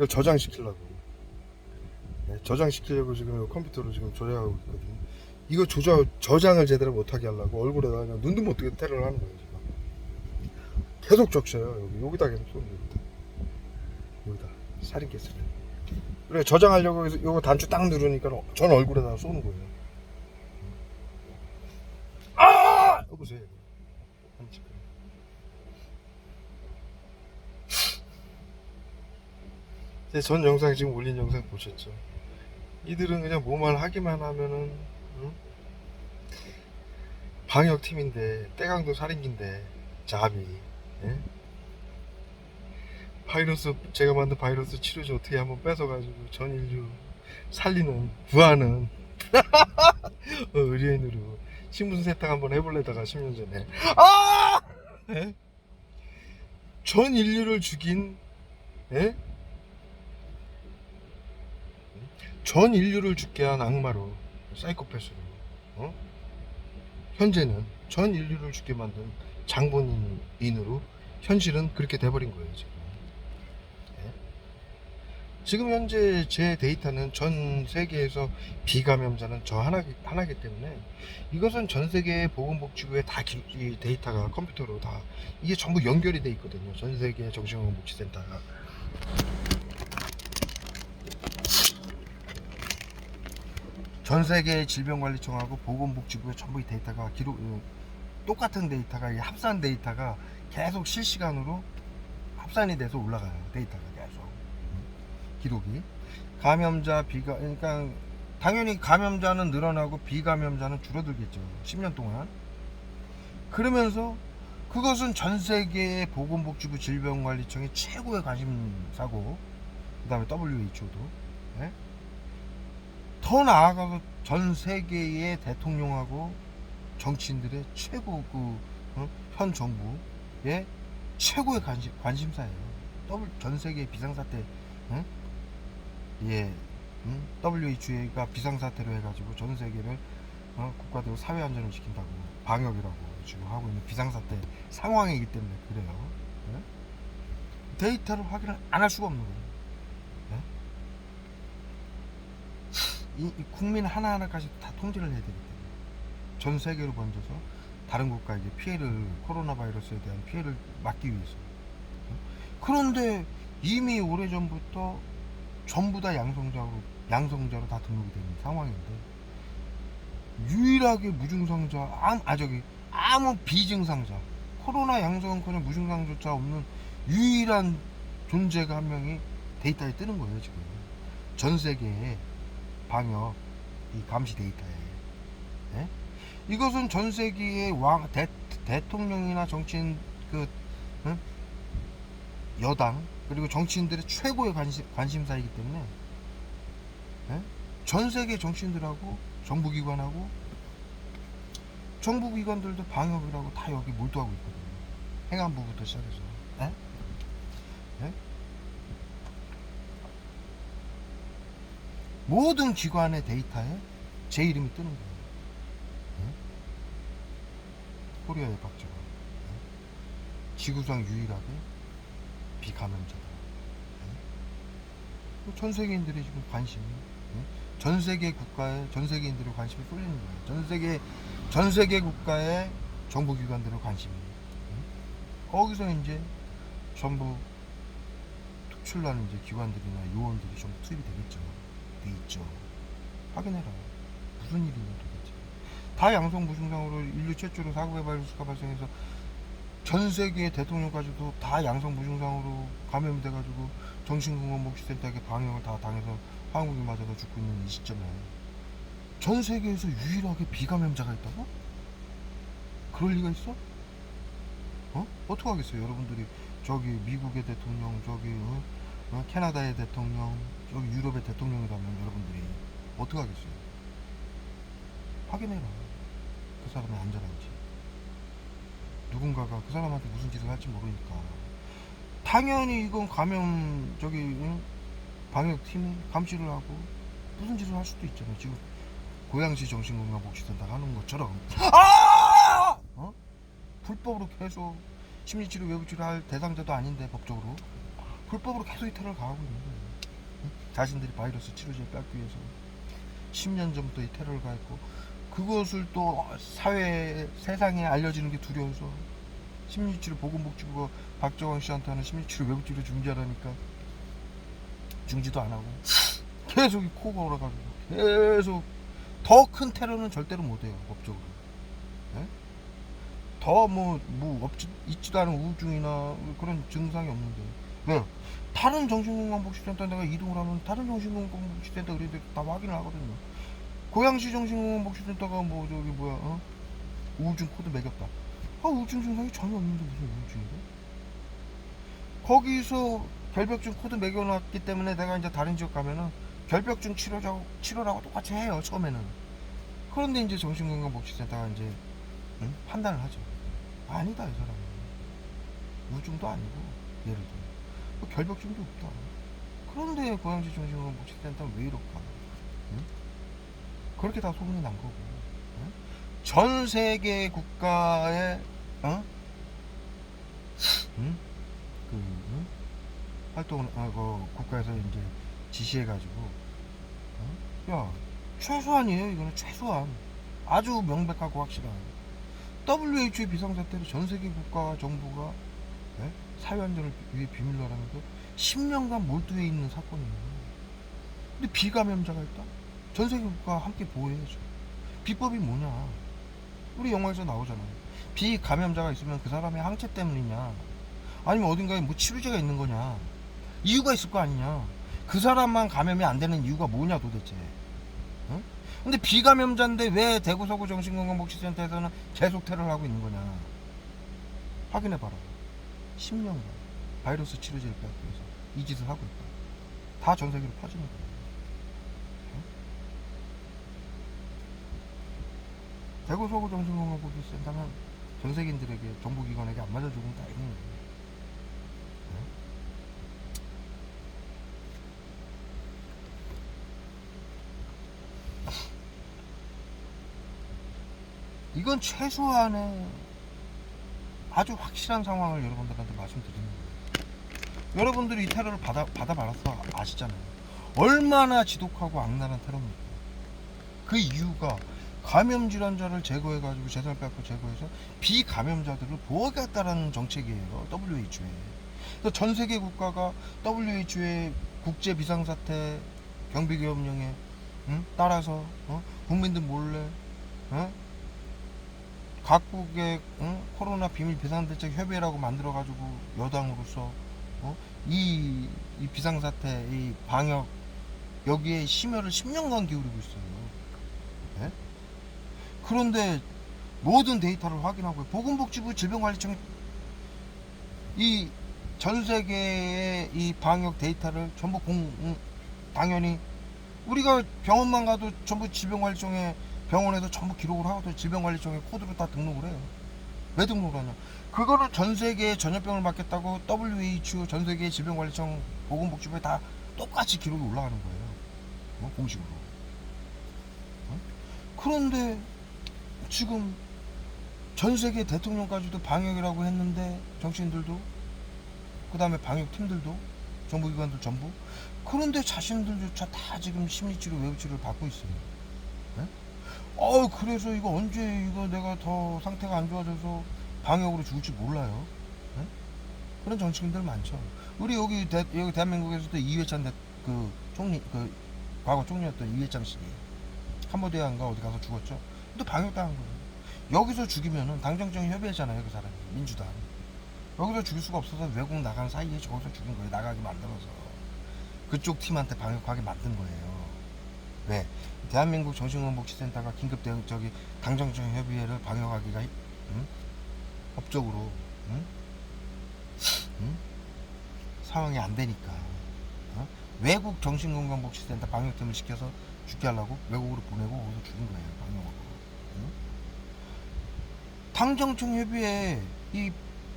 이걸 저장시키려고. 네, 저장시키려고 지금 컴퓨터로 지금 조작하고 있거든요. 이거 저장을 제대로 못하게 하려고 얼굴에다 그냥 눈도 못 뜨게 테러를 하는 거예요. 지금. 계속 적셔요. 여기다 계속 쏘는 거다. 여기다 살인 개수를. 그래 저장하려고 해서 요거 단추 딱 누르니까 전 얼굴에다 쏘는 거예요. 아! 여보세요. 전 영상 지금 올린 영상 보셨죠? 이들은 그냥 뭐만 하기만 하면은 응? 방역팀인데 떼강도 살인기인데 자비. 예? 바이러스 제가 만든 바이러스 치료제 어떻게 한번 뺏어가지고 전 인류 살리는 구하는 의뢰인으로 신분 세탁 한번 해볼래다가 10년 전에 아! 예? 전 인류를 죽인 예? 전 인류를 죽게 한 악마로 사이코패스로 어? 현재는 전 인류를 죽게 만든 장본인으로 현실은 그렇게 돼버린 거예요 지금. 예? 지금 현재 제 데이터는 전 세계에서 비감염자는 저 하나기 때문에 이것은 전 세계 보건복지부에 다 이 데이터가 컴퓨터로 다 이게 전부 연결이 돼 있거든요. 전 세계 정신건강복지센터가. 전 세계 질병관리청하고 보건복지부에 전부 이 데이터가 똑같은 데이터가 합산 데이터가 계속 실시간으로 합산이 돼서 올라가요. 데이터가 계속 기록이 감염자 그러니까 당연히 감염자는 늘어나고 비감염자는 줄어들겠죠. 10년 동안. 그러면서 그것은 전 세계의 보건복지부 질병관리청의 최고의 관심사고 그 다음에 WHO도 예? 더 나아가서 전 세계의 대통령하고 정치인들의 최고 현 정부의 최고의 관심사예요. 전 세계 비상사태 예, WHO가 비상사태로 해가지고 전 세계를 국가들 사회 안전을 지킨다고 방역이라고 지금 하고 있는 비상사태 상황이기 때문에 그래요. 예? 데이터를 확인을 안 할 수가 없는 거예요. 예? 이 국민 하나하나까지 다 통제를 해야 되기 때문에 전 세계로 번져서 다른 국가에게 코로나 바이러스에 대한 피해를 막기 위해서. 그런데 이미 오래전부터 전부 다 양성자로 다 등록이 되는 상황인데 유일하게 무증상자 아무 비증상자 코로나 양성은커녕 무증상조차 없는 유일한 존재가 한 명이 데이터에 뜨는 거예요. 지금 전 세계의 방역 이 감시 데이터에. 네? 이것은 전 세계의 대통령이나 정치인 여당 그리고 정치인들의 최고의 관심사이기 때문에 네? 전 세계 정치인들하고 정부기관들도 방역이라고 다 여기 몰두하고 있거든요. 행안부부터 시작해서 네? 네? 모든 기관의 데이터에 제 이름이 뜨는 거예요. 네? 코리아의 박정아 지구상 유일하게 비감염자다. 네? 전 세계인들의 지금 관심이 전 세계 국가에 전 세계인들의 관심이 쏠리는 거예요. 전 세계 국가의 정부기관들의 관심이 거기서 이제 전부 특출나는 이제 기관들이나 요원들이 좀 투입이 되겠죠. 돼 있죠. 확인해라. 무슨 일이냐 도대체. 다 양성 무증상으로 인류 최초로 사고의 바이러스가 발생해서 전 세계 대통령까지도 다 양성 무증상으로 감염이 돼가지고 정신건강복지센터에게 방역을 다 당해서 한국이 맞아서 죽고 있는 이 시점에 전 세계에서 유일하게 비감염자가 있다고? 그럴 리가 있어? 어떻게 하겠어요? 여러분들이 저기 미국의 대통령, 저기 캐나다의 대통령, 저기 유럽의 대통령이라면 여러분들이 어떻게 하겠어요? 확인해라. 그 사람의 안전한지. 누군가가 그 사람한테 무슨 짓을 할지 모르니까. 당연히 이건 방역팀이 감시를 하고 무슨 짓을 할 수도 있잖아요. 지금 고양시 정신건강복지센터가 하는 것처럼 불법으로 계속 심리치료 외부치료 할 대상자도 아닌데 법적으로 불법으로 계속 이탈을 가하고 있는 거예요. 자신들이 바이러스 치료제 뺏기 위해서 10년 전부터 이 테러를 가했고, 그것을 또 세상에 알려지는 게 두려워서 심리치료 보건복지부가 박정원 씨한테 하는 심리치료 외국치료 중지하라니까 중지도 안 하고 계속 이 코가 올라가지고 계속 더 큰 테러는 절대로 못해요, 법적으로. 네? 더 있지도 않은 우울증이나 그런 증상이 없는데 왜? 다른 정신건강복지센터 내가 이동을 하면 다른 정신건강복지센터 의뢰들 다 확인을 하거든요. 고양시 정신건강복지센터가 우울증 코드 매겼다. 우울증 증상이 전혀 없는데 무슨 우울증이래? 거기서 결벽증 코드 매겨놨기 때문에 내가 이제 다른 지역 가면은 결벽증 치료라고 똑같이 해요, 처음에는. 그런데 이제 정신건강복지센터가 이제 판단을 하죠. 아니다, 이 사람은 우울증도 아니고 예를 들어 결벽증도 없다. 그런데 고양시 정신건강복지센터는 왜 이럴까? 그렇게 다 소문이 난 거고. 전 세계 국가의 활동을 국가에서 이제 지시해가지고 야, 최소한이에요. 이거는 최소한 아주 명백하고 확실한 WHO의 비상사태로 전 세계 국가와 정부가 사회안전을 위해 비밀로 하라면서 10년간 몰두해 있는 사건이에요. 근데 비감염자가 있다? 전 세계 국가와 함께 보호해야죠. 비법이 뭐냐? 우리 영화에서 나오잖아요. 비감염자가 있으면 그 사람의 항체 때문이냐, 아니면 어딘가에 치료제가 있는 거냐, 이유가 있을 거 아니냐. 그 사람만 감염이 안 되는 이유가 뭐냐 도대체. 응? 근데 비감염자인데 왜 대구 서구 정신건강복지센터에서는 계속 테러를 하고 있는 거냐. 확인해봐라. 10년간 바이러스 치료제를 빼앗기 위해서 이 짓을 하고 있다. 다 전 세계로 퍼지는 거야. 대구 서구 정신건강복지센터는 전 세계인들에게, 정부기관에게 안 맞아 죽으면 다 이런 거예요. 이건 최소한의 아주 확실한 상황을 여러분들한테 말씀드리는 거예요. 여러분들이 이 테러를 받아봐서 아시잖아요. 얼마나 지독하고 악랄한 테러입니까? 그 이유가 감염질환자를 제거해가지고 재산을 빼앗고 제거해서 비감염자들을 보호하겠다는 정책이에요, WHO에. 그래서 전 세계 국가가 WHO의 국제 비상사태 경비계엄령에 따라서 국민들 몰래 각국의 코로나 비밀 비상대책 협의회라고 만들어가지고 여당으로서 이 비상사태, 이 방역, 여기에 심혈을 10년간 기울이고 있어요. 네? 그런데 모든 데이터를 확인하고 보건복지부 질병관리청 이 전 세계의 이 방역 데이터를 전부 당연히 우리가 병원만 가도 전부 질병관리청에, 병원에서 전부 기록을 하고 질병관리청에 코드로 다 등록을 해요. 왜 등록을 하냐? 그거를 전 세계에 전염병을 막겠다고 WHO, 전 세계 질병관리청, 보건복지부에 다 똑같이 기록이 올라가는 거예요. 공식으로. 그런데 지금 전 세계 대통령까지도 방역이라고 했는데, 정치인들도, 그 다음에 방역팀들도, 정부기관들 전부, 그런데 자신들조차 다 지금 심리치료, 외부치료를 받고 있어요. 네? 그래서 이거 언제 내가 더 상태가 안 좋아져서 방역으로 죽을지 몰라요. 네? 그런 정치인들 많죠. 우리 여기 대한민국에서도 이회찬 총리, 과거 총리였던 이회창 씨, 캄보디아인가 어디 가서 죽었죠. 또 방역당한 거예요. 여기서 죽이면은 당정청 협의했잖아요, 그 사람이, 민주당. 여기서 죽일 수가 없어서 외국 나간 사이에 저기서 죽인 거예요. 나가게 만들어서 그쪽 팀한테 방역하게 만든 거예요. 왜? 대한민국 정신건강복지센터가 긴급 대응 당정청 협의회를 방역하기가 법적으로 상황이 안 되니까 외국 정신건강복지센터 방역팀을 시켜서 죽게 하려고 외국으로 보내고 거기서 죽인 거예요, 방역으로. 당정청 협의회 이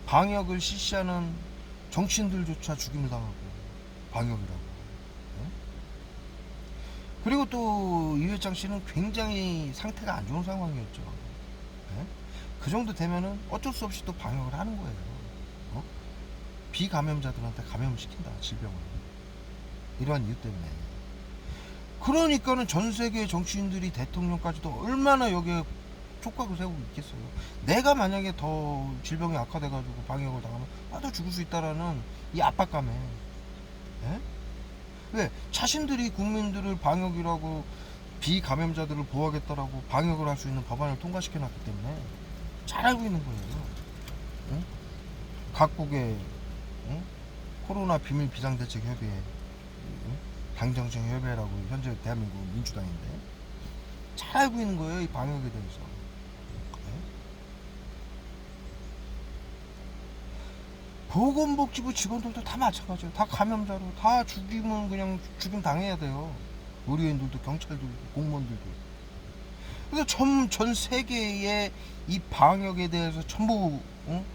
방역을 실시하는 정치인들조차 죽임을 당하고 방역이라고. 그리고 또 이회창 씨는 굉장히 상태가 안 좋은 상황이었죠. 그 정도 되면은 어쩔 수 없이 또 방역을 하는 거예요. 비감염자들한테 감염시킨다, 질병을. 이러한 이유 때문에. 그러니까는 전 세계 정치인들이 대통령까지도 얼마나 여기에 촉각을 세우고 있겠어요. 내가 만약에 더 질병이 악화돼가지고 방역을 당하면 나도 죽을 수 있다라는 이 압박감에, 예? 왜? 자신들이 국민들을 방역이라고 비감염자들을 보호하겠다라고 방역을 할 수 있는 법안을 통과시켜놨기 때문에 잘 알고 있는 거예요. 응? 각국의 응? 코로나 비밀 비상대책협의회, 응? 당정청협의회라고 현재 대한민국 민주당인데 잘 알고 있는 거예요, 이 방역에 대해서. 응? 보건복지부 직원들도 다 마찬가지예요. 다 감염자로, 다 죽이면 그냥 죽임 당해야 돼요. 의료인들도, 경찰들도, 공무원들도. 그래서 전 세계의 이 방역에 대해서 전부, 응?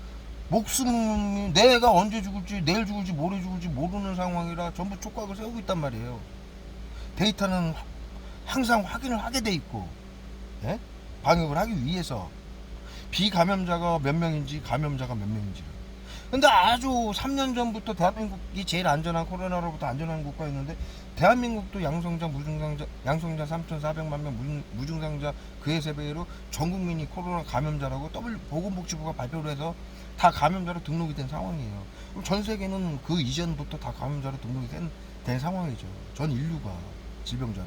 목숨이 내가 언제 죽을지, 내일 죽을지, 모레 죽을지 모르는 상황이라 전부 촉각을 세우고 있단 말이에요. 데이터는 항상 확인을 하게 돼 있고, 예? 방역을 하기 위해서 비감염자가 몇 명인지 감염자가 몇 명인지를. 근데 아주 3년 전부터 대한민국이 제일 안전한, 코로나로부터 안전한 국가였는데 대한민국도 양성자 무증상자, 양성자 3,400만 명, 무증상자 그의 3배로 전 국민이 코로나 감염자라고 보건복지부가 발표를 해서 다 감염자로 등록이 된 상황이에요. 그럼 전 세계는 그 이전부터 다 감염자로 등록이 된 상황이죠. 전 인류가 질병자로.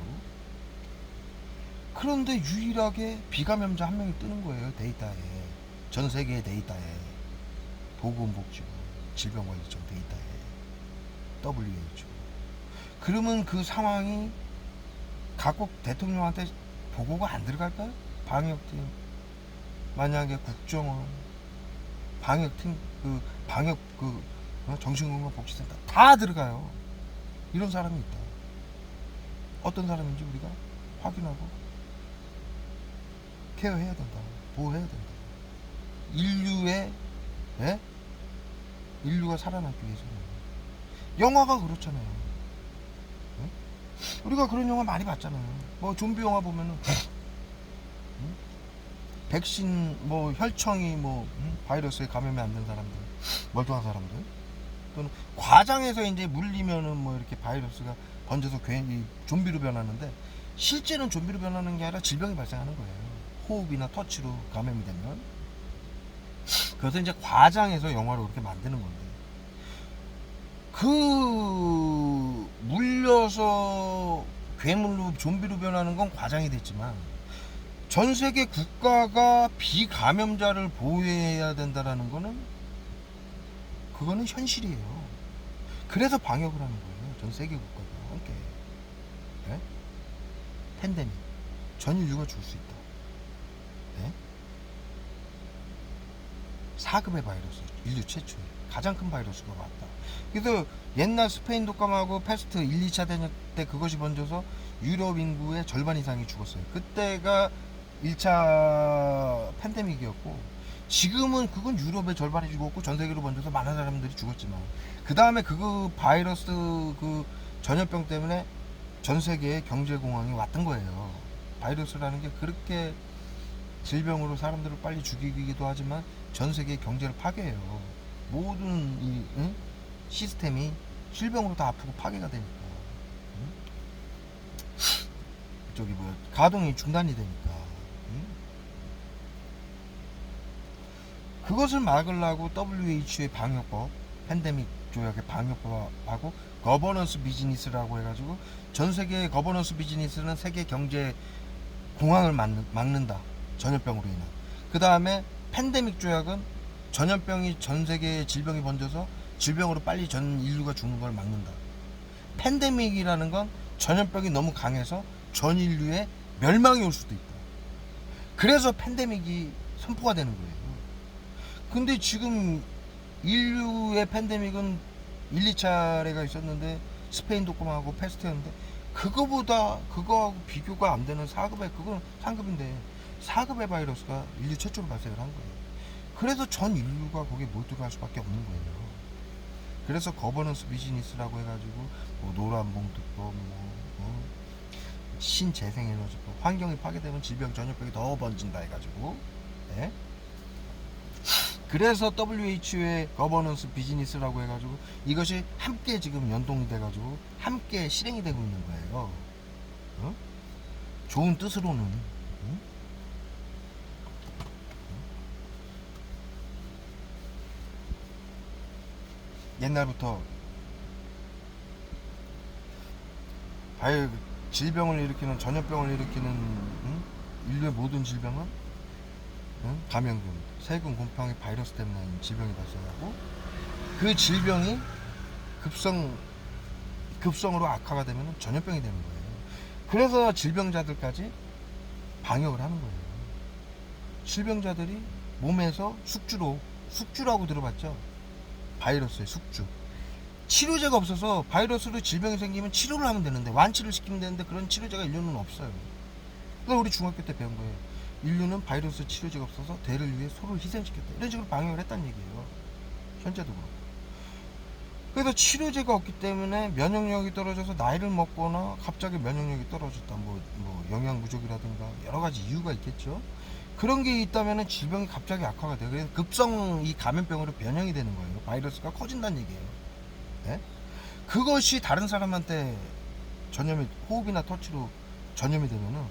그런데 유일하게 비감염자 한 명이 뜨는 거예요, 데이터에. 전 세계의 데이터에. 보건복지부 질병관리청 데이터에. WHO. 그러면 그 상황이 각국 대통령한테 보고가 안 들어갈까요? 방역팀, 만약에 국정원, 방역팀, 방역 정신건강복지센터 다 들어가요. 이런 사람이 있다. 어떤 사람인지 우리가 확인하고 케어해야 된다. 보호해야 된다. 인류의, 예? 인류가 살아남기 위해서는. 영화가 그렇잖아요. 예? 우리가 그런 영화 많이 봤잖아요. 뭐 좀비 영화 보면은 백신, 뭐 혈청이 뭐 바이러스에 감염이 안 된 사람들, 멀쩡한 사람들, 또는 과장해서 이제 물리면은 뭐 이렇게 바이러스가 번져서 괜히 좀비로 변하는데 실제는 좀비로 변하는 게 아니라 질병이 발생하는 거예요. 호흡이나 터치로 감염이 되면. 그것을 이제 과장해서 영화로 그렇게 만드는 건데, 그 물려서 괴물로 좀비로 변하는 건 과장이 됐지만 전 세계 국가가 비감염자를 보호해야 된다라는 거는, 그거는 현실이에요. 그래서 방역을 하는 거예요. 전 세계 국가가 함께. 네? 팬데믹. 전 인류가 죽을 수 있다. 네? 4급의 바이러스. 인류 최초의 가장 큰 바이러스가 왔다. 그래서 옛날 스페인 독감하고 패스트 1, 2차 대전 때 그것이 번져서 유럽 인구의 절반 이상이 죽었어요. 그때가 1차 팬데믹이었고, 지금은 그건 유럽의 절반이 죽었고 전 세계로 번져서 많은 사람들이 죽었지만, 그 다음에 그 바이러스 그 전염병 때문에 전 세계에 경제공황이 왔던 거예요. 바이러스라는 게 그렇게 질병으로 사람들을 빨리 죽이기도 하지만 전 세계의 경제를 파괴해요. 모든 이 시스템이 질병으로 다 아프고 파괴가 되니까, 저기 뭐야, 가동이 중단이 되니까. 그것을 막으려고 WHO의 방역법, 팬데믹 조약의 방역법하고 거버넌스 비즈니스라고 해가지고, 전 세계의 거버넌스 비즈니스는 세계 경제 공황을 막는다, 전염병으로 인한. 그 다음에 팬데믹 조약은 전염병이 전 세계에 질병이 번져서 질병으로 빨리 전 인류가 죽는 걸 막는다. 팬데믹이라는 건 전염병이 너무 강해서 전 인류의 멸망이 올 수도 있다. 그래서 팬데믹이 선포가 되는 거예요. 근데 지금 인류의 팬데믹은 1, 2차례가 있었는데 스페인 독감하고 패스트였는데, 그거하고 비교가 안 되는 4급의, 그건 3급인데 4급의 바이러스가 인류 최초로 발생을 한 거예요. 그래서 전 인류가 거기에 몰두할 수밖에 없는 거예요. 그래서 거버넌스 비즈니스라고 해가지고 뭐 노란봉투법, 신재생에너지법, 환경이 파괴되면 질병, 전염병이 더 번진다 해가지고, 네? 그래서 WHO의 거버넌스 비즈니스라고 해가지고 이것이 함께 지금 연동이 돼가지고 함께 실행이 되고 있는 거예요. 어? 좋은 뜻으로는. 응? 옛날부터 질병을 일으키는, 전염병을 일으키는, 응? 인류의 모든 질병은, 응? 감염균, 세균, 곰팡이, 바이러스 때문에 질병이 발생하고, 그 질병이 급성으로 악화가 되면 전염병이 되는 거예요. 그래서 질병자들까지 방역을 하는 거예요. 질병자들이 몸에서 숙주라고 들어봤죠? 바이러스의 숙주. 치료제가 없어서 바이러스로 질병이 생기면 치료를 하면 되는데, 완치를 시키면 되는데, 그런 치료제가 인류는 없어요. 그래서 우리 중학교 때 배운 거예요. 인류는 바이러스 치료제가 없어서 대를 위해 소를 희생시켰다. 이런 식으로 방역을 했다는 얘기예요. 현재도 그렇고. 그래서 치료제가 없기 때문에 면역력이 떨어져서 나이를 먹거나 갑자기 면역력이 떨어졌다. 뭐 영양 부족이라든가 여러 가지 이유가 있겠죠. 그런 게 있다면 질병이 갑자기 악화가 돼요. 그래서 급성 이 감염병으로 변형이 되는 거예요. 바이러스가 커진다는 얘기예요. 네? 그것이 다른 사람한테 전염이, 호흡이나 터치로 전염이 되면은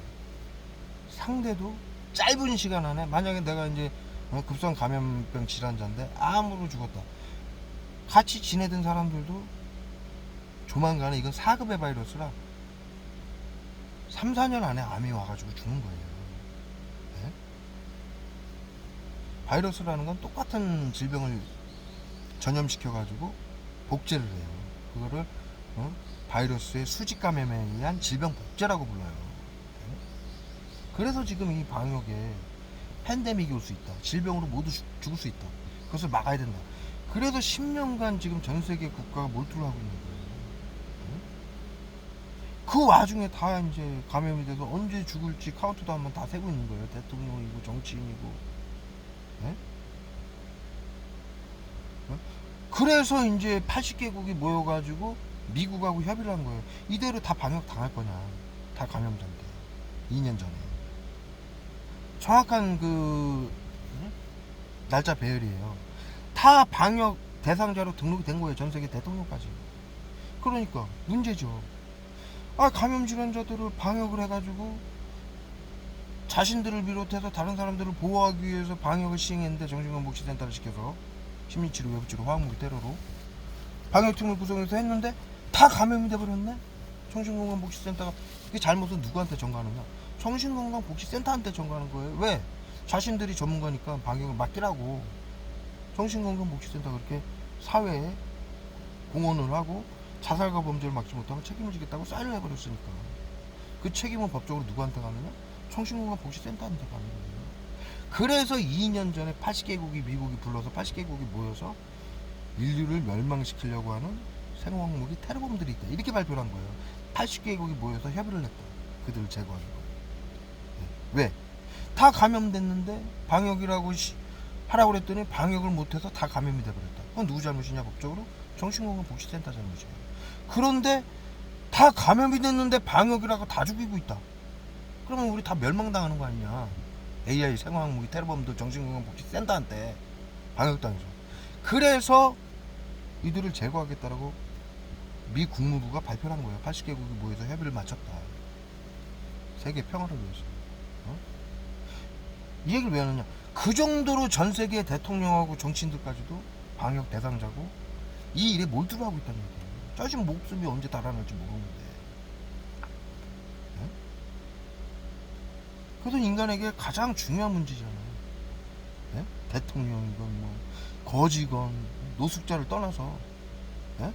상대도 짧은 시간 안에, 만약에 내가 이제 급성 감염병 질환자인데 암으로 죽었다. 같이 지내던 사람들도 조만간에, 이건 4급의 바이러스라 3, 4년 안에 암이 와가지고 죽는 거예요. 네? 바이러스라는 건 똑같은 질병을 전염시켜가지고 복제를 해요. 그거를 바이러스의 수직 감염에 의한 질병 복제라고 불러요. 네? 그래서 지금 이 방역에 팬데믹이 올 수 있다. 질병으로 모두 죽을 수 있다. 그것을 막아야 된다. 그래서 10년간 지금 전 세계 국가가 몰두를 하고 있는 거예요. 네? 그 와중에 다 이제 감염이 돼서 언제 죽을지 카운트다운만 다 세고 있는 거예요. 대통령이고 정치인이고. 네? 그래서 이제 80개국이 모여가지고 미국하고 협의를 한 거예요. 이대로 다 방역 당할 거냐. 다 감염자인데. 2년 전에. 정확한 그 날짜 배열이에요. 다 방역 대상자로 등록이 된 거예요. 전 세계 대통령까지. 그러니까 문제죠. 감염 질환자들을 방역을 해가지고 자신들을 비롯해서 다른 사람들을 보호하기 위해서 방역을 시행했는데, 정신건강복지센터를 시켜서 심리치료, 외부치료, 화학무기, 테러로 방역팀을 구성해서 했는데 다 감염이 돼버렸네. 정신건강복지센터가. 그게 잘못은 누구한테 전가하느냐? 정신건강복지센터한테 전가하는 거예요. 왜? 자신들이 전문가니까 방역을 맡기라고. 정신건강복지센터가 그렇게 사회에 공헌을 하고 자살과 범죄를 막지 못하면 책임을 지겠다고 사인을 해버렸으니까. 그 책임은 법적으로 누구한테 가느냐? 정신건강복지센터한테 가는 거예요. 그래서 2년 전에 80개국이, 미국이 불러서 80개국이 모여서 인류를 멸망시키려고 하는 생화학무기 테러범들이 있다. 이렇게 발표를 한 거예요. 80개국이 모여서 협의를 했다. 그들을 제거하는 거예요. 왜? 다 감염됐는데 방역이라고 하라고 그랬더니 방역을 못해서 다 감염이 돼버렸다. 그건 누구 잘못이냐? 법적으로 정신건강복지센터 잘못이에요. 그런데 다 감염이 됐는데 방역이라고 다 죽이고 있다. 그러면 우리 다 멸망당하는 거 아니냐? AI, 생화학무기, 테러범들 정신건강복지센터한테 방역당해서. 그래서 이들을 제거하겠다라고 미 국무부가 발표를 한 거예요. 80개국이 모여서 협의를 마쳤다. 세계 평화를 위해서. 이 얘기를 왜 하느냐? 그 정도로 전 세계 대통령하고 정치인들까지도 방역 대상자고 이 일에 몰두를 하고 있다는 얘기예요. 자신 목숨이 언제 달아날지 모르는데. 네? 그것은 인간에게 가장 중요한 문제잖아요. 네? 대통령이건 뭐 거지건 노숙자를 떠나서. 네?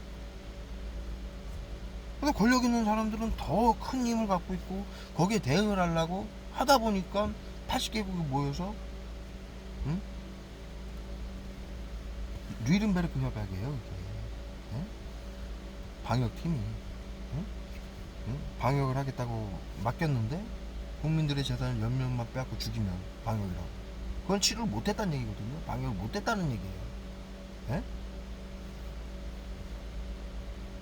근데 권력 있는 사람들은 더 큰 힘을 갖고 있고 거기에 대응을 하려고 하다 보니까 80개국이 모여서 뉘른베르크 협약이에요. 이게. 네? 방역팀이 방역을 하겠다고 맡겼는데 국민들의 재산을 몇 명만 빼앗고 죽이면 방역이라고. 그건 치료를 못했다는 얘기거든요. 방역을 못했다는 얘기예요. 네?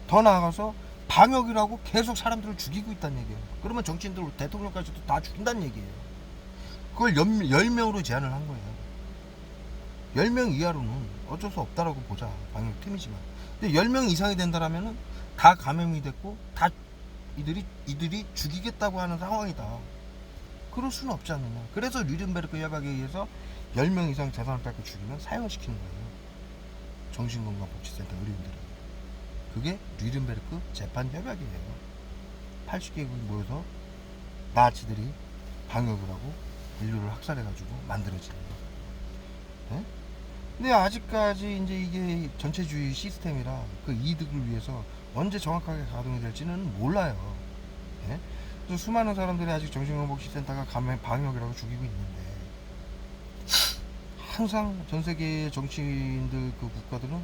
더 나아가서 방역이라고 계속 사람들을 죽이고 있다는 얘기예요. 그러면 정치인들, 대통령까지도 다 죽인다는 얘기예요. 그걸 10명으로 제한을 한 거예요. 10명 이하로는 어쩔 수 없다라고 보자. 방역팀이지만. 근데 10명 이상이 된다라면은 다 감염이 됐고 다 이들이 죽이겠다고 하는 상황이다. 그럴 수는 없지 않느냐. 그래서 뉘른베르크 협약에 의해서 10명 이상 재산을 뺏고 죽이면 사형을 시키는 거예요. 정신건강복지센터 의료인들은. 그게 뉘른베르크 재판 협약이에요. 80개국이 모여서 나치들이 방역을 하고 인류를 학살해가지고 만들어진 거예요. 네? 근데 아직까지 이제 이게 전체주의 시스템이라 그 이득을 위해서 언제 정확하게 가동이 될지는 몰라요. 네? 그래서 수많은 사람들이 아직 정신건강복지센터가 방역이라고 죽이고 있는데, 항상 전 세계의 정치인들 그 국가들은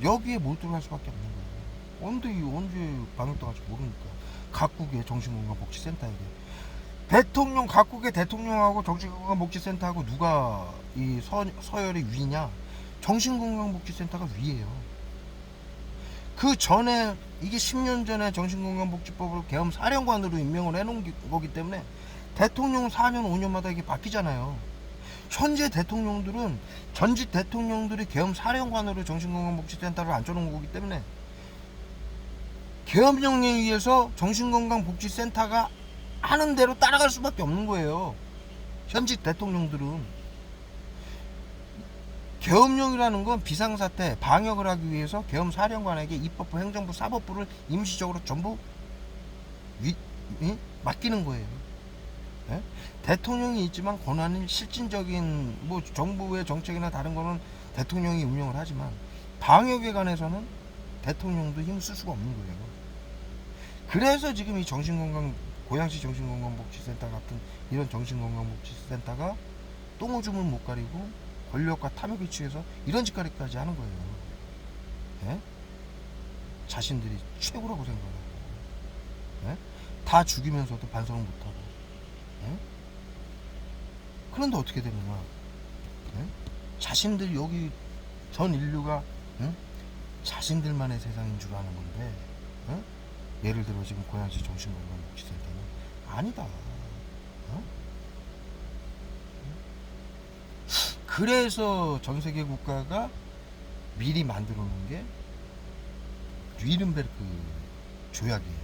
여기에 몰두를 할 수밖에 없는 거예요. 언제 방역당할지 모르니까. 각국의 정신건강복지센터에게 각국의 대통령하고 정신건강복지센터하고 누가 이 서열이 위냐? 정신건강복지센터가 위에요. 그 전에 이게 10년 전에 정신건강복지법을 계엄 사령관으로 임명을 해놓은 거기 때문에 대통령 4년 5년마다 이게 바뀌잖아요. 현재 대통령들은 전직 대통령들이 계엄 사령관으로 정신건강복지센터를 앉혀놓은 거기 때문에 계엄령에 의해서 정신건강복지센터가 하는 대로 따라갈 수밖에 없는 거예요. 현직 대통령들은. 계엄령이라는 건 비상사태 방역을 하기 위해서 계엄 사령관에게 입법부, 행정부, 사법부를 임시적으로 전부 맡기는 거예요. 네? 대통령이 있지만 권한은 실질적인 뭐 정부의 정책이나 다른 거는 대통령이 운영을 하지만 방역에 관해서는 대통령도 힘을 쓸 수가 없는 거예요. 그래서 지금 이 고양시 정신건강복지센터 같은 이런 정신건강복지센터가 똥오줌을 못 가리고 권력과 탐욕에 취해서 이런 짓거리까지 하는 거예요. 예? 자신들이 최고라고 생각하고, 예? 다 죽이면서도 반성을 못하고, 예? 그런데 어떻게 되느냐? 예? 자신들 여기 전 인류가 자신들만의 세상인 줄 아는 건데, 예를 들어 지금 고양시 정신건강복지센터는 아니다. 그래서 전 세계 국가가 미리 만들어 놓은 게 뉘른베르크 조약이에요.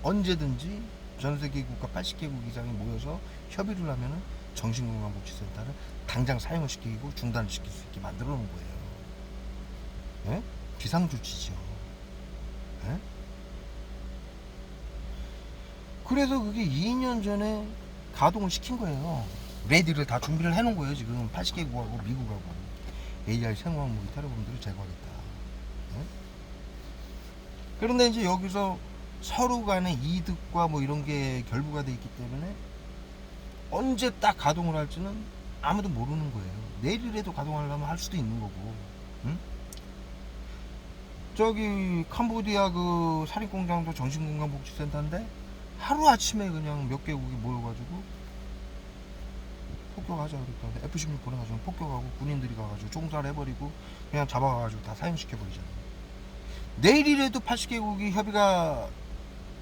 언제든지 전 세계 국가 80개국 이상이 모여서 협의를 하면은 정신건강복지센터를 당장 사용을 시키고 중단을 시킬 수 있게 만들어 놓은 거예요. 예? 비상조치죠. 예? 그래서 그게 2년 전에 가동을 시킨 거예요. 레디를 다 준비를 해놓은 거예요. 지금 80개국하고 미국하고 AI 생화학무기 테러범들을 제거하겠다. 네? 그런데 이제 여기서 서로 간의 이득과 뭐 이런 게 결부가 돼 있기 때문에 언제 딱 가동을 할지는 아무도 모르는 거예요. 내일이라도 가동하려면 할 수도 있는 거고. 응? 저기 캄보디아 그 사립공장도 정신건강복지센터인데 하루아침에 그냥 몇 개국이 모여가지고 폭격하자 그러니까 F-16 보내가지고 폭격하고 군인들이 가가지고 총살해버리고 그냥 잡아가지고 다 사형시켜버리잖아요. 내일이라도 80개국이 협의가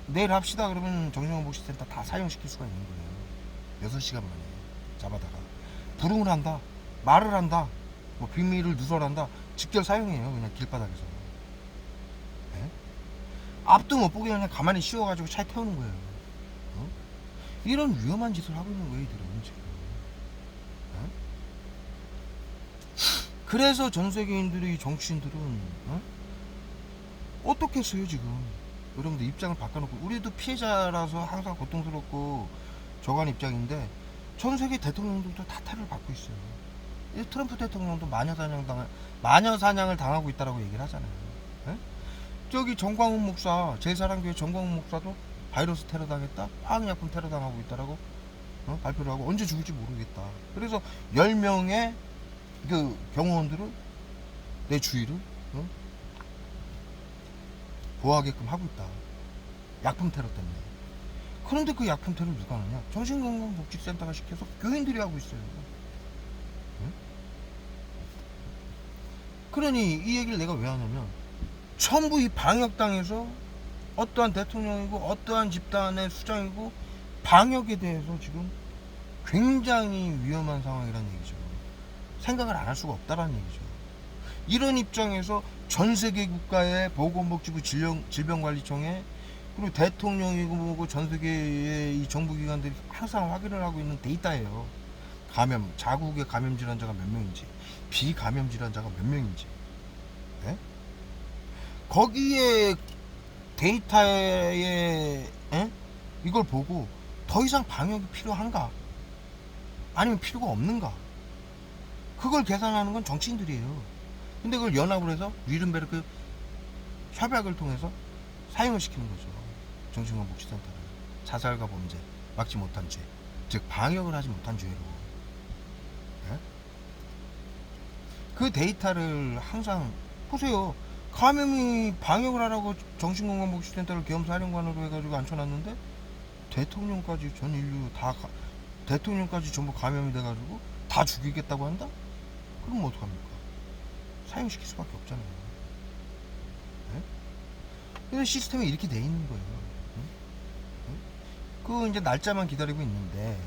내일 합시다 그러면 정신건강복지센터 다 사형시킬 수가 있는 거예요. 6시간 만에 잡아다가 불응을 한다, 말을 한다, 뭐 비밀을 누설한다, 직결 사형이에요. 그냥 길바닥에서. 네? 앞도 못 보게 그냥 가만히 씌워가지고 차에 태우는 거예요. 이런 위험한 짓을 하고 있는 거예요, 이들은 지금. 그래서 전 세계인들이 정치인들은 어떻게 했어요 지금. 여러분들 입장을 바꿔놓고 우리도 피해자라서 항상 고통스럽고 저간 입장인데 전 세계 대통령들도 다 탈을 받고 있어요. 트럼프 대통령도 마녀사냥을 당하고 있다라고 얘기를 하잖아요. 에? 저기 정광훈 목사, 제사랑교회 정광훈 목사도 바이러스 테러 당했다, 화학약품 테러 당하고 있다라고 발표를 하고 언제 죽을지 모르겠다. 그래서 10명의 그 경호원들을 내 주위를 보호하게끔 하고 있다. 약품 테러 때문에. 그런데 그 약품 테러를 누가 하느냐? 정신건강복지센터가 시켜서 교인들이 하고 있어요. 응? 그러니 이 얘기를 내가 왜 하냐면 전부 이 방역당에서 어떠한 대통령이고 어떠한 집단의 수장이고 방역에 대해서 지금 굉장히 위험한 상황이라는 얘기죠. 생각을 안 할 수가 없다라는 얘기죠. 이런 입장에서 전 세계 국가의 보건복지부 질병관리청에 그리고 대통령이고 뭐고 전 세계의 이 정부기관들이 항상 확인을 하고 있는 데이터예요. 자국의 감염 질환자가 몇 명인지, 비감염 질환자가 몇 명인지. 예? 거기에 데이터에 이걸 보고 더 이상 방역이 필요한가? 아니면 필요가 없는가? 그걸 계산하는 건 정치인들이에요. 근데 그걸 연합을 해서 뉘른베르크 협약을 통해서 사용을 시키는 거죠. 정신건복지센터를. 자살과 범죄, 막지 못한 죄, 즉 방역을 하지 못한 죄로. 네? 그 데이터를 항상 보세요. 감염이 방역을 하라고 정신건강복지센터를 계엄사령관으로 해가지고 앉혀놨는데 대통령까지 전 인류 대통령까지 전부 감염이 돼가지고 다 죽이겠다고 한다? 그럼 어떡합니까? 사용시킬 수밖에 없잖아요. 네? 그래서 시스템이 이렇게 돼 있는 거예요. 그 이제 날짜만 기다리고 있는데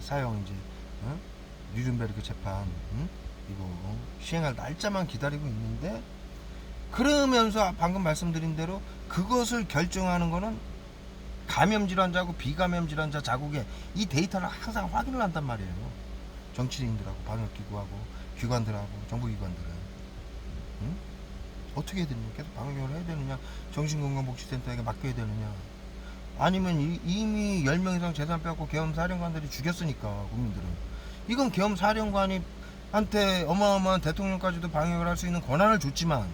사형 이제 뉘른베르크 재판 이거 시행할 날짜만 기다리고 있는데 그러면서 방금 말씀드린 대로 그것을 결정하는 거는 감염 질환자하고 비감염 질환자 자국의 이 데이터를 항상 확인을 한단 말이에요. 정치인들하고 방역기구하고 기관들하고 정부기관들은 어떻게 해야 되느냐, 계속 방역을 해야 되느냐, 정신건강복지센터에게 맡겨야 되느냐, 아니면 이미 10명 이상 재산 빼앗고 계엄사령관들이 죽였으니까 국민들은 이건 계엄사령관이 한테 어마어마한 대통령까지도 방역을 할 수 있는 권한을 줬지만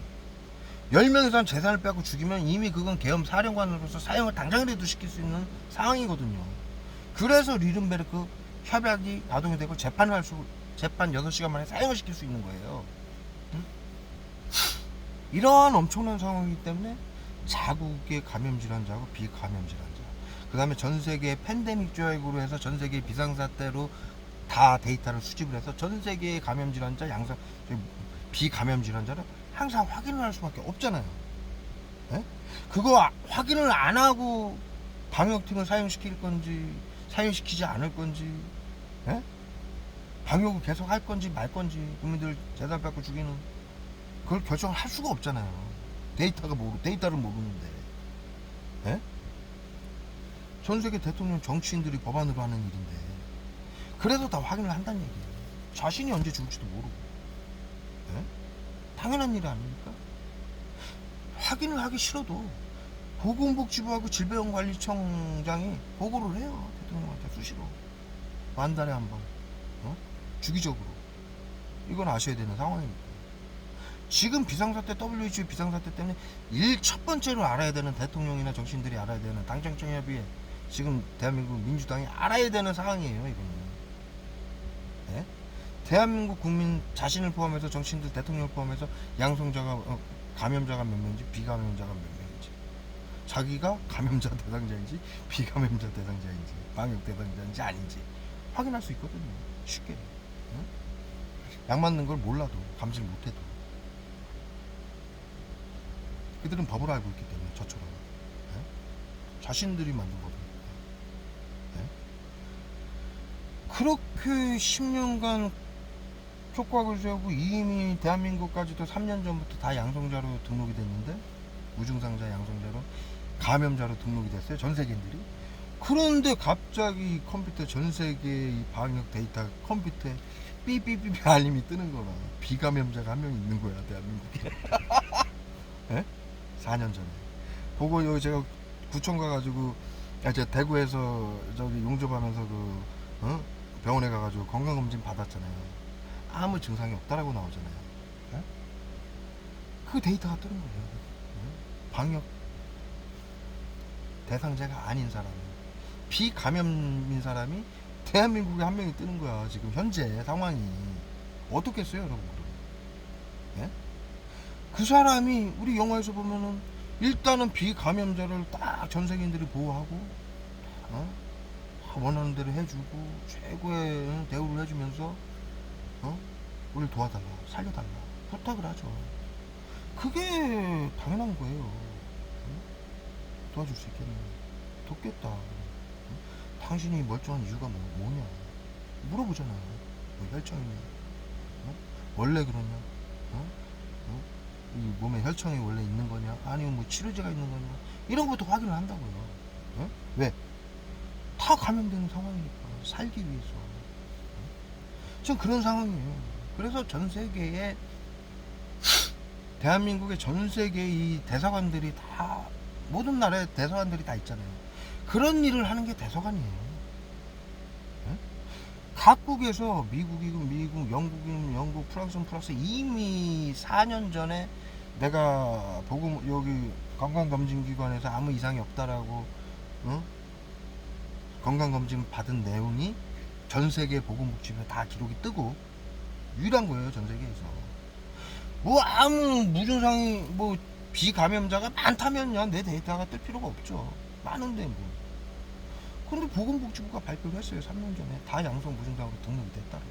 10명 이상 재산을 빼앗고 죽이면 이미 그건 계엄사령관으로서 사형을 당장이라도 시킬 수 있는 상황이거든요. 그래서 뉘른베르크 협약이 가동이 되고 재판 6시간 만에 사형을 시킬 수 있는 거예요. 이러한 엄청난 상황이기 때문에 자국의 감염 질환자하고 비감염 질환자, 그 다음에 전 세계 팬데믹 조약으로 해서 전 세계 비상사태로 다 데이터를 수집을 해서 전 세계의 감염 질환자, 비감염 질환자를 항상 확인을 할 수밖에 없잖아요. 에? 그거 확인을 안 하고 방역팀을 사용시킬 건지 사용시키지 않을 건지, 에? 방역을 계속 할 건지 말 건지 국민들 재산 뺏고 죽이는 그걸 결정을 할 수가 없잖아요. 데이터를 모르는데. 에? 전 세계 대통령 정치인들이 법안으로 하는 일인데 그래도 다 확인을 한다는 얘기예요. 자신이 언제 죽을지도 모르고. 에? 당연한 일 아닙니까? 확인을 하기 싫어도 보건복지부하고 질병관리청장이 보고를 해요. 대통령한테 수시로. 만 달에 한 번. 주기적으로. 이건 아셔야 되는 상황입니다. 지금 비상사태, WHO 비상사태 때문에 첫 번째로 알아야 되는, 대통령이나 정치인들이 알아야 되는, 당정청협의회, 지금 대한민국 민주당이 알아야 되는 상황이에요. 이거는. 네? 대한민국 국민 자신을 포함해서 정치인들, 대통령을 포함해서 감염자가 몇 명인지 비감염자가 몇 명인지, 자기가 감염자 대상자인지 비감염자 대상자인지 방역 대상자인지 아닌지 확인할 수 있거든요. 쉽게. 네? 약 맞는 걸 몰라도, 감지를 못해도. 그들은 법을 알고 있기 때문에 저처럼. 네? 자신들이 만든 법입니다. 네? 그렇게 10년간 촉각을 세우고 이미 대한민국까지도 3년 전부터 다 양성자로 등록이 됐는데, 무증상자 양성자로 감염자로 등록이 됐어요. 전 세계인들이. 그런데 갑자기 컴퓨터, 전 세계의 방역 데이터 컴퓨터에 삐삐삐삐 알림이 뜨는 거라. 비감염자가 한 명 있는 거야, 대한민국에. 네? 4년 전에 보고, 여기 제가 구청 가가지고, 제가 대구에서 저기 용접하면서 병원에 가가지고 건강검진 받았잖아요. 아무 증상이 없다라고 나오잖아요. 네? 그 데이터가 뜨는 거예요. 네? 방역 대상자가 아닌 사람이, 비감염인 사람이 대한민국에 한 명이 뜨는 거야. 지금 현재 상황이 어떻겠어요, 여러분? 네? 그 사람이, 우리 영화에서 보면은 일단은 비감염자를 딱 전 세계인들이 보호하고 원하는 대로 해주고 최고의 대우를 해주면서 우리를 도와달라, 살려달라 부탁을 하죠. 그게 당연한 거예요. 도와줄 수 있겠네, 돕겠다. 당신이 멀쩡한 이유가 뭐냐 물어보잖아요. 뭐 혈증이냐, 원래 그러냐? 어? 어? 이 몸에 혈청이 원래 있는 거냐? 아니면 뭐 치료제가 있는 거냐? 이런 것도 확인을 한다고요. 어? 왜? 다 감염되는 상황이니까 살기 위해서. 지금 그런 상황이에요. 그래서 전 세계에 대한민국의 전 세계 이 대사관들이 다 모든 나라의 대사관들이 다 있잖아요. 그런 일을 하는 게 대사관이에요. 예? 각국에서 미국이건 미국, 영국이건 영국, 프랑스는 프랑스 이미 4년 전에 내가 보고 여기 건강검진기관에서 아무 이상이 없다라고 건강검진 받은 내용이 전 세계 보건복지부에 다 기록이 뜨고 유일한 거예요, 전 세계에서. 뭐 아무 무증상이 뭐 비감염자가 많다면요 내 데이터가 뜰 필요가 없죠. 많은데 뭐. 근데 보건복지부가 발표를 했어요. 3년 전에 다 양성 무증상으로 등록이 됐다고.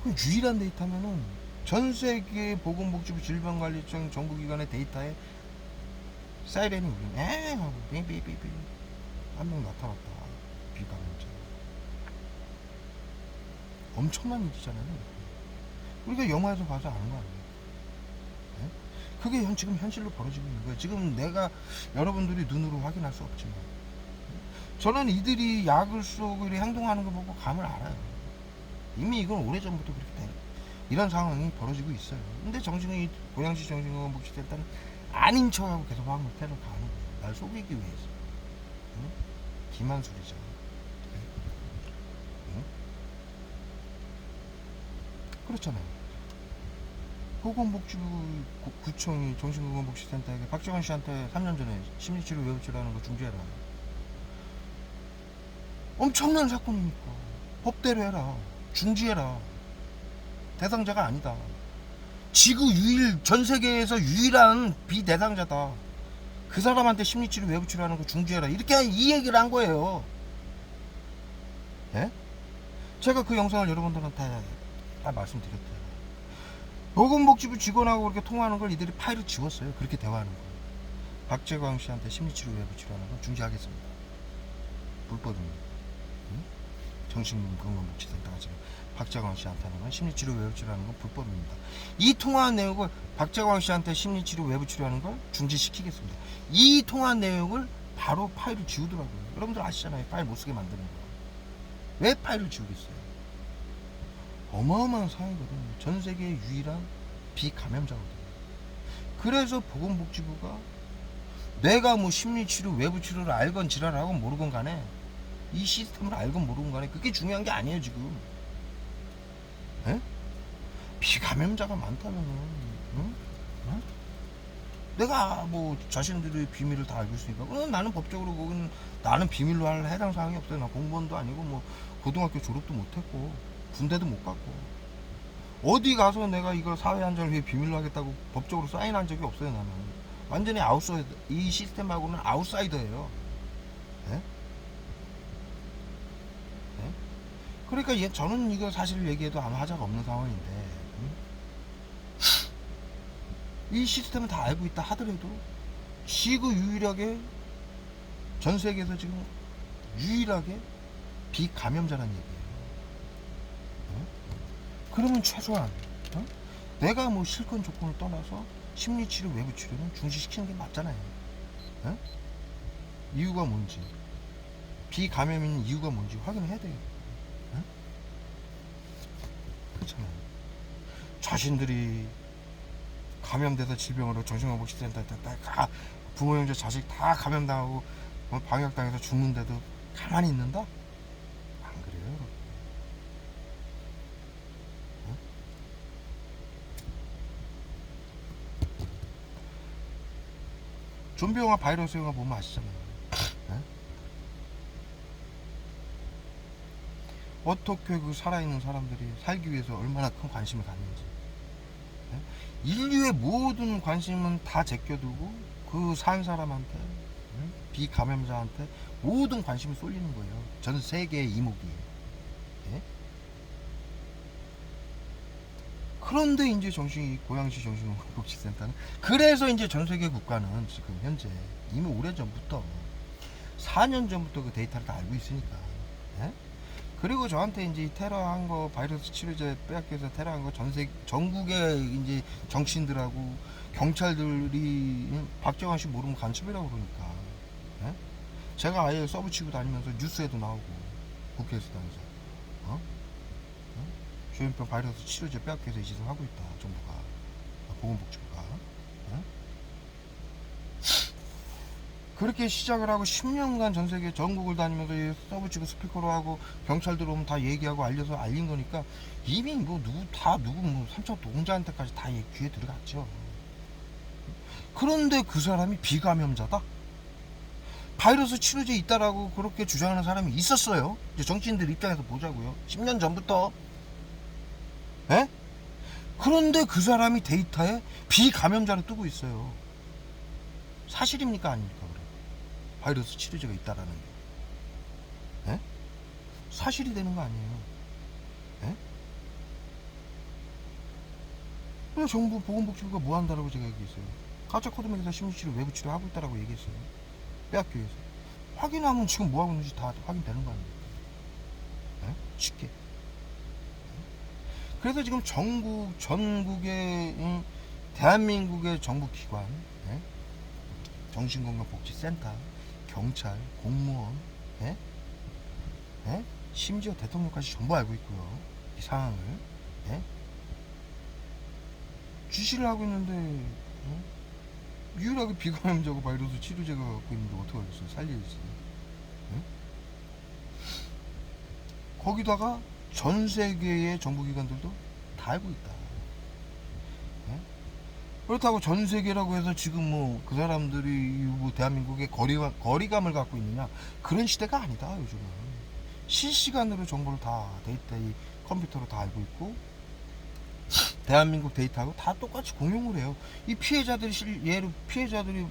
그 유일한 데이터면은 전 세계 보건복지부 질병관리청 정부기관의 데이터에 사이렌이 울리네. 하고 삐삐삐삐 한 명 나타났다. 비감염자. 엄청난 일이잖아요. 우리가 영화에서 봐서 아는 거 아니에요. 네? 그게 지금 현실로 벌어지고 있는 거예요. 지금 내가 여러분들이 눈으로 확인할 수 없지만 저는 이들이 약을 쓰고 행동하는 거 보고 감을 알아요. 이미 이건 오래전부터 그렇게 돼. 이런 상황이 벌어지고 있어요. 근데 고양시 정신건강복지센터는 아닌 척하고 계속 황무태를 가는 거예요. 날 속이기 위해서. 응? 기만술이죠. 응? 그렇잖아요. 보건복지부 구청이 정신건강복지센터에게 박정환 씨한테 3년 전에 심리치료 외부치료하는 거 중지해라. 엄청난 사건이니까 법대로 해라. 중지해라. 대상자가 아니다. 전 세계에서 유일한 비대상자다. 그 사람한테 심리치료 외부치료하는 거 중지해라. 이렇게 이 얘기를 한 거예요. 예? 제가 그 영상을 여러분들한테 다 말씀드렸대요. 보건복지부 직원하고 그렇게 통화하는 걸 이들이 파일을 지웠어요. 그렇게 대화하는 거. 박재광 씨한테 심리치료 외부치료하는 건 중지하겠습니다. 불법입니다. 응? 정신건강복지센터가 지금 박재광 씨한테 하는 건 심리치료 외부치료하는 건 불법입니다. 이 통화한 내용을 박재광 씨한테 심리치료 외부치료하는 걸 중지시키겠습니다. 이 통화한 내용을 바로 파일을 지우더라고요. 여러분들 아시잖아요. 파일 못 쓰게 만드는 거. 왜 파일을 지우겠어요? 어마어마한 상황이거든요. 전 세계의 유일한 비감염자거든요. 그래서 보건복지부가 내가 뭐 심리치료 외부치료를 알건 지랄을 하건 모르건 간에 이 시스템을 알건 모르건 간에 그게 중요한 게 아니에요 지금. 에? 비감염자가 많다면은 응? 응? 내가 뭐 자신들의 비밀을 다 알고 있으니까 나는 법적으로 그건 나는 비밀로 할 해당 사항이 없어요. 나 공무원도 아니고 뭐 고등학교 졸업도 못했고 군대도 못 갔고 어디 가서 내가 이걸 사회안전을 위해 비밀로 하겠다고 법적으로 사인한 적이 없어요. 나는 완전히 아웃사이더. 이 시스템하고는 아웃사이더예요. 예? 예? 그러니까 저는 이거 사실 얘기해도 아무 하자가 없는 상황인데 이 시스템을 다 알고 있다 하더라도 지구 유일하게 전 세계에서 지금 유일하게 비감염자란 얘기예요. 그러면 최소한 내가 뭐 실권 조건을 떠나서 심리치료 외부치료는 중지시키는 게 맞잖아요. 이유가 뭔지 비감염인 이유가 뭔지 확인해야 돼요. 그렇잖아요. 자신들이 감염돼서 질병으로 정신건강복지센터에 다 부모 형제 자식 다 감염당하고 방역당해서 죽는데도 가만히 있는다? 안 그래요 여러분. 좀비 영화 바이러스 영화 보면 아시잖아요. 어떻게 그 살아있는 사람들이 살기 위해서 얼마나 큰 관심을 갖는지. 인류의 모든 관심은 다 제껴두고 그 산 사람한테 비감염자한테 모든 관심이 쏠리는 거예요. 전 세계의 이목이. 그런데 이제 고양시 정신건강복지센터는 그래서 이제 전 세계 국가는 지금 현재 이미 오래전부터 4년 전부터 그 데이터를 다 알고 있으니까 그리고 저한테 이제 테러한 거, 바이러스 치료제 빼앗겨서 테러한 거 전국의 이제 정치인들하고 경찰들이 박정환 씨 모르면 간첩이라고 그러니까. 예? 제가 아예 써붙이고 다니면서 뉴스에도 나오고 국회에서 다니면서 조현병 바이러스 치료제 빼앗겨서 이 짓을 하고 있다, 정부가, 보건복지부가. 그렇게 시작을 하고 10년간 전 세계 전국을 다니면서 써붙이고 스피커로 하고 경찰 들어오면 다 얘기하고 알려서 알린 거니까 이미 뭐 누구 뭐 삼척 노동자한테까지 다 귀에 들어갔죠. 그런데 그 사람이 비감염자다? 바이러스 치료제 있다라고 그렇게 주장하는 사람이 있었어요. 이제 정치인들 입장에서 보자고요. 10년 전부터. 에? 그런데 그 사람이 데이터에 비감염자로 뜨고 있어요. 사실입니까 아닙니까? 그래. 바이러스 치료제가 있다라는 게. 에? 사실이 되는 거 아니에요. 에? 왜 정부 보건복지부가 뭐 한다라고 제가 얘기했어요. 가짜 코드 맥에서 심리치료 외부 치료하고 있다라고 얘기했어요. 빼앗기 위해서. 확인하면 지금 뭐 하고 있는지 다 확인되는 거 아닙니까? 에? 쉽게. 그래서 지금 전국의 대한민국의 정부기관, 정신건강복지센터, 경찰, 공무원, 심지어 대통령까지 전부 알고 있고요. 이 상황을. 지시를 하고 있는데 유일하게 비감염자고 바이러스 치료제가 갖고 있는데 어떻게 하겠어요? 살려야지. 거기다가 전 세계의 정부기관들도 다 알고 있다. 그렇다고 전 세계라고 해서 지금 뭐 그 사람들이 뭐 대한민국의 거리감을 갖고 있느냐, 그런 시대가 아니다. 요즘은 실시간으로 정보를 다 데이터에 컴퓨터로 다 알고 있고 대한민국 데이터하고 다 똑같이 공용을 해요. 이 피해자들이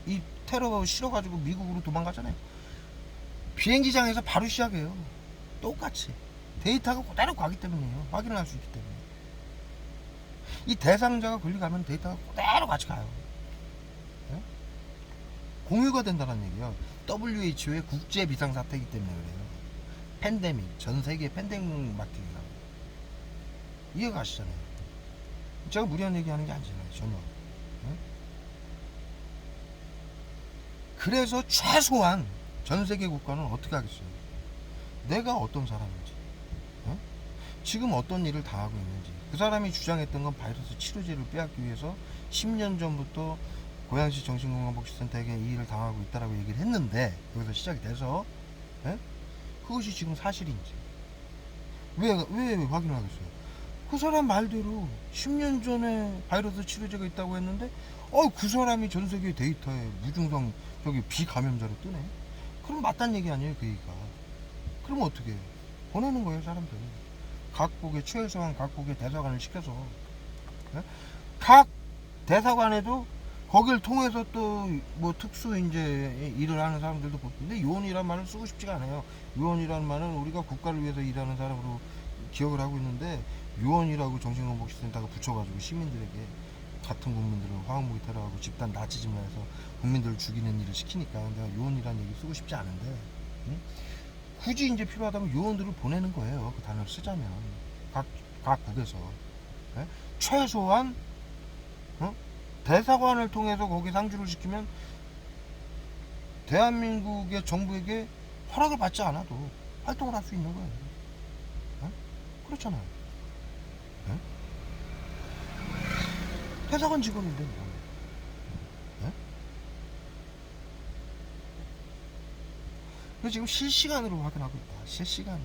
이 테러 싫어가지고 미국으로 도망가잖아요. 비행기장에서 바로 시작해요. 똑같이 데이터가 그대로 가기 때문이에요. 확인을 할 수 있기 때문에. 이 대상자가 걸려가면 데이터가 그대로 같이 가요. 네? 공유가 된다는 얘기예요. WHO의 국제 비상사태이기 때문에 그래요. 팬데믹, 전 세계 팬데믹 맡기기라고. 이해가 가시잖아요. 제가 무리한 얘기하는 게 아니잖아요, 전혀. 네? 그래서 최소한 전 세계 국가는 어떻게 하겠어요? 내가 어떤 사람인지, 지금 어떤 일을 당하고 있는지. 그 사람이 주장했던 건 바이러스 치료제를 빼앗기 위해서 10년 전부터 고양시 정신건강복지센터에게 이 일을 당하고 있다라고 얘기를 했는데, 여기서 시작이 돼서 그것이 지금 사실인지 왜 확인을 하겠어요? 그 사람 말대로 10년 전에 바이러스 치료제가 있다고 했는데 그 사람이 전 세계 데이터에 무증상 비감염자로 뜨네. 그럼 맞단 얘기 아니에요, 그 얘기가. 그러면 어떻게 해요? 보내는 거예요, 사람들. 각국의 최소한 각국의 대사관을 시켜서. 각 대사관에도 거길 통해서 또 뭐 특수 이제 일을 하는 사람들도 보는데, 요원이란 말을 쓰고 싶지가 않아요. 요원이란 말은 우리가 국가를 위해서 일하는 사람으로 기억을 하고 있는데, 요원이라고 정신건강복지센터가 붙여가지고 시민들에게 같은 국민들을 화학무기 테러하고 집단 나치즘을 해서 국민들을 죽이는 일을 시키니까 내가 요원이라는 얘기 쓰고 싶지 않은데, 굳이 이제 필요하다면 요원들을 보내는 거예요. 그 단어를 쓰자면 각국에서 최소한 대사관을 통해서 거기 상주를 시키면 대한민국의 정부에게 허락을 받지 않아도 활동을 할 수 있는 거예요. 그렇잖아요. 대사관 직원인데 뭐. 그래서 지금 실시간으로 확인하고 있다. 실시간.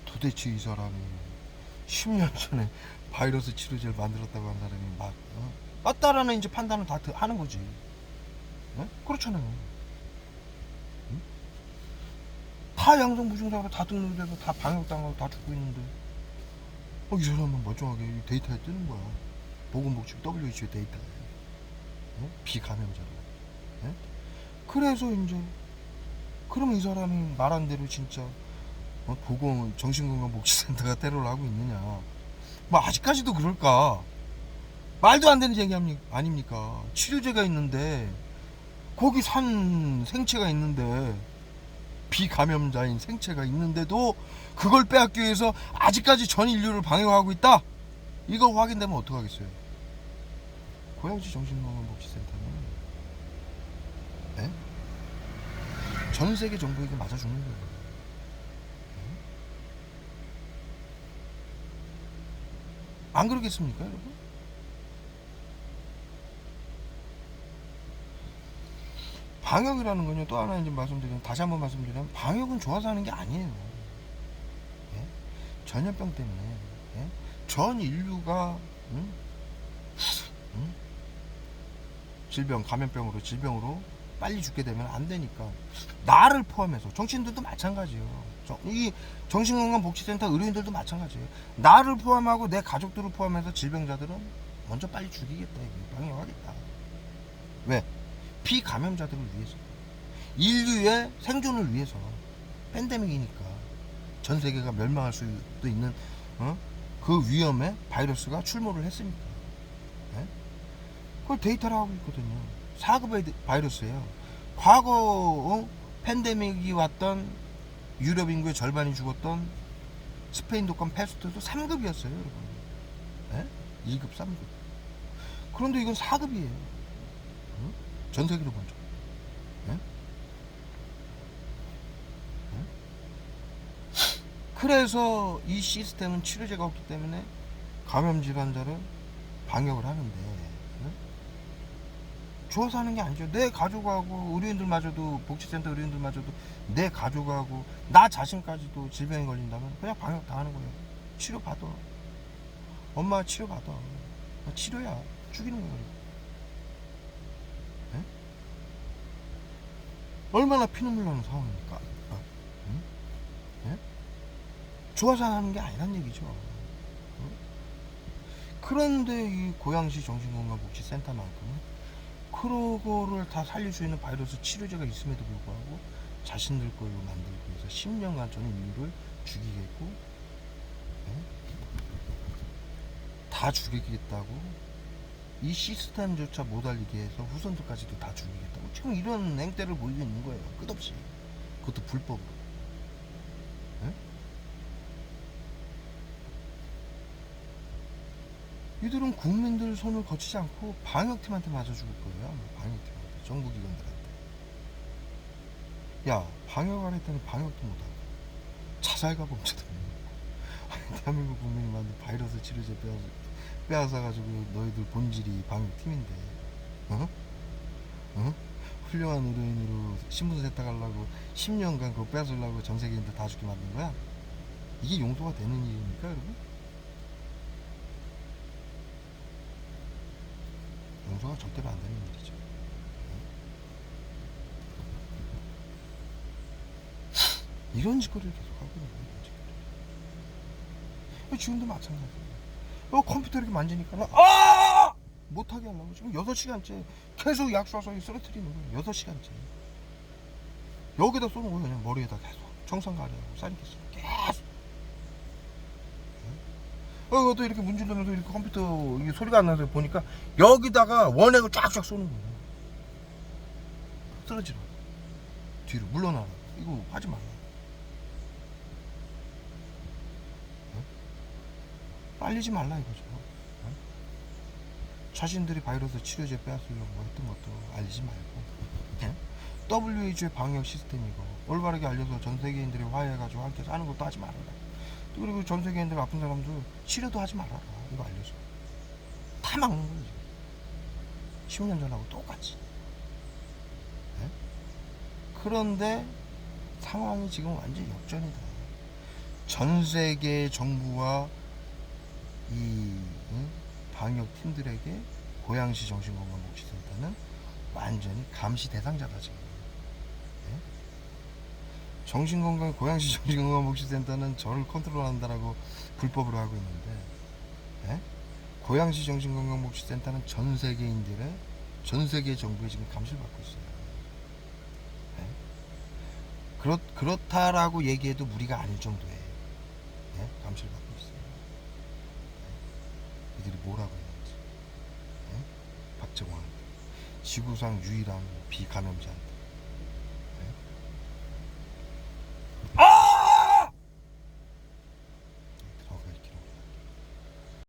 도대체 이 사람이 10년 전에 바이러스 치료제를 만들었다고 한 사람이 맞다라는 이제 판단을 다 하는 거지. 그렇잖아요. 다 양성 무증상으로 다 등록돼서 다 방역당하고 다 죽고 있는데 이 사람은 멀쩡하게 데이터에 뜨는 거야. 보건복지부 WHO 데이터에. 비감염자로. 그래서 이제 그러면 이 사람이 말한 대로 진짜 정신건강복지센터가 테러를 하고 있느냐, 뭐 아직까지도 그럴까? 말도 안 되는 얘기 아닙니까? 치료제가 있는데 거기 산 생체가 있는데, 비감염자인 생체가 있는데도 그걸 빼앗기 위해서 아직까지 전 인류를 방해하고 있다. 이거 확인되면 어떡하겠어요? 고양시 정신건강복지센터는 전 세계 정부에게 맞아 죽는 거예요. 안 그러겠습니까, 여러분? 방역이라는 건요, 또 하나 이제 다시 한번 말씀드리면, 방역은 좋아서 하는 게 아니에요. 예? 전염병 때문에, 예? 전 인류가, 질병으로 빨리 죽게 되면 안 되니까, 나를 포함해서, 정치인들도 마찬가지예요. 이 정신건강복지센터 의료인들도 마찬가지예요. 나를 포함하고 내 가족들을 포함해서 질병자들은 먼저 빨리 죽이겠다, 방역하겠다. 왜? 비감염자들을 위해서, 인류의 생존을 위해서. 팬데믹이니까 전 세계가 멸망할 수도 있는 그 위험에 바이러스가 출몰을 했으니까. 네? 그걸 데이터를 하고 있거든요. 4급의 바이러스예요. 과거 팬데믹이 왔던 유럽 인구의 절반이 죽었던 스페인 독감 패스트도 3급이었어요, 여러분. 네? 2급, 3급. 그런데 이건 4급이에요. 전 세계로 먼저. 네? 네? 그래서 이 시스템은 치료제가 없기 때문에 감염 질환자를 방역을 하는데, 네? 좋아서 하는 게 아니죠. 내 가족하고 의료인들마저도, 복지센터 의료인들마저도 내 가족하고 나 자신까지도 질병에 걸린다면 그냥 방역 다 하는 거예요. 치료받아. 엄마 치료받아. 치료야. 죽이는 거예요. 네? 얼마나 피눈물 나는 상황입니까? 응? 네? 좋아서 하는 게 아니란 얘기죠. 응? 그런데 이 고양시 정신건강복지센터만큼은 그거를 다 살릴 수 있는 바이러스 치료제가 있음에도 불구하고 자신들 걸로 만들고 해서 10년간 전 인류를 죽이겠고, 네? 다 죽이겠다고, 이 시스템조차 못 알리게 해서 후손들까지도 다 죽이겠다고 지금 이런 행태를 보이고 있는 거예요. 끝없이. 그것도 불법으로. 네? 이들은 국민들 손을 거치지 않고 방역팀한테 맞아 죽을 거예요. 방역팀한테, 정부기관들한테. 야, 방역을 했더니 방역도 못하고 자살과 범죄도 대한민국 국민이 만든 바이러스 치료제 빼앗아가지고 너희들 본질이 방역팀인데, 훌륭한 의료인으로 신분 세탁하려고 10년간 그거 빼앗으려고 전 세계인들 다 죽게 만든 거야? 이게 용서가 되는 일입니까, 여러분? 용서가 절대로 안 되는 일이죠. 이런 짓거리를 계속 하고 있는 거예요. 지금도 마찬가지예요. 컴퓨터 이렇게 만지니까 못하게 하려고 지금 6시간째 계속 약 쏴서 쓰러뜨리는 거예요. 6시간째 여기다 쏘는 거예요. 그냥 머리에다 계속 청산 가려고 싸니까 계속. 또 이렇게 문질러면서 이렇게 컴퓨터 이게 소리가 안 나서 보니까 여기다가 원액을 쫙쫙 쏘는 거예요. 쓰러지라, 뒤로 물러나라, 이거 하지 말라. 빨리지 말라 이거죠. 자신들이 바이러스 치료제 빼앗으려고 했던 것도 알리지 말고, WHO의 방역 시스템이고 올바르게 알려서 전 세계인들이 화해해가지고 함께 사는 것도 하지 말아라. 또 그리고 전 세계인들 아픈 사람들 치료도 하지 말아라. 이거 알려서 다 막는 거예요. 10년 전하고 똑같이. 네? 그런데 상황이 지금 완전 역전이다. 전 세계 정부와 이 방역팀들에게 고양시 정신건강복지센터는 완전히 감시 대상자다 지금. 네? 고양시 정신건강복지센터는 저를 컨트롤한다라고 불법으로 하고 있는데, 네? 고양시 정신건강복지센터는 전 세계인들의, 전 세계 정부에 지금 감시를 받고 있어요. 네? 그렇다라고 얘기해도 무리가 아닐 정도의, 네? 감시를 받고 있어요. 네? 이들이 뭐라고 했는지. 네? 박정환 지구상 유일한 비감염자이다.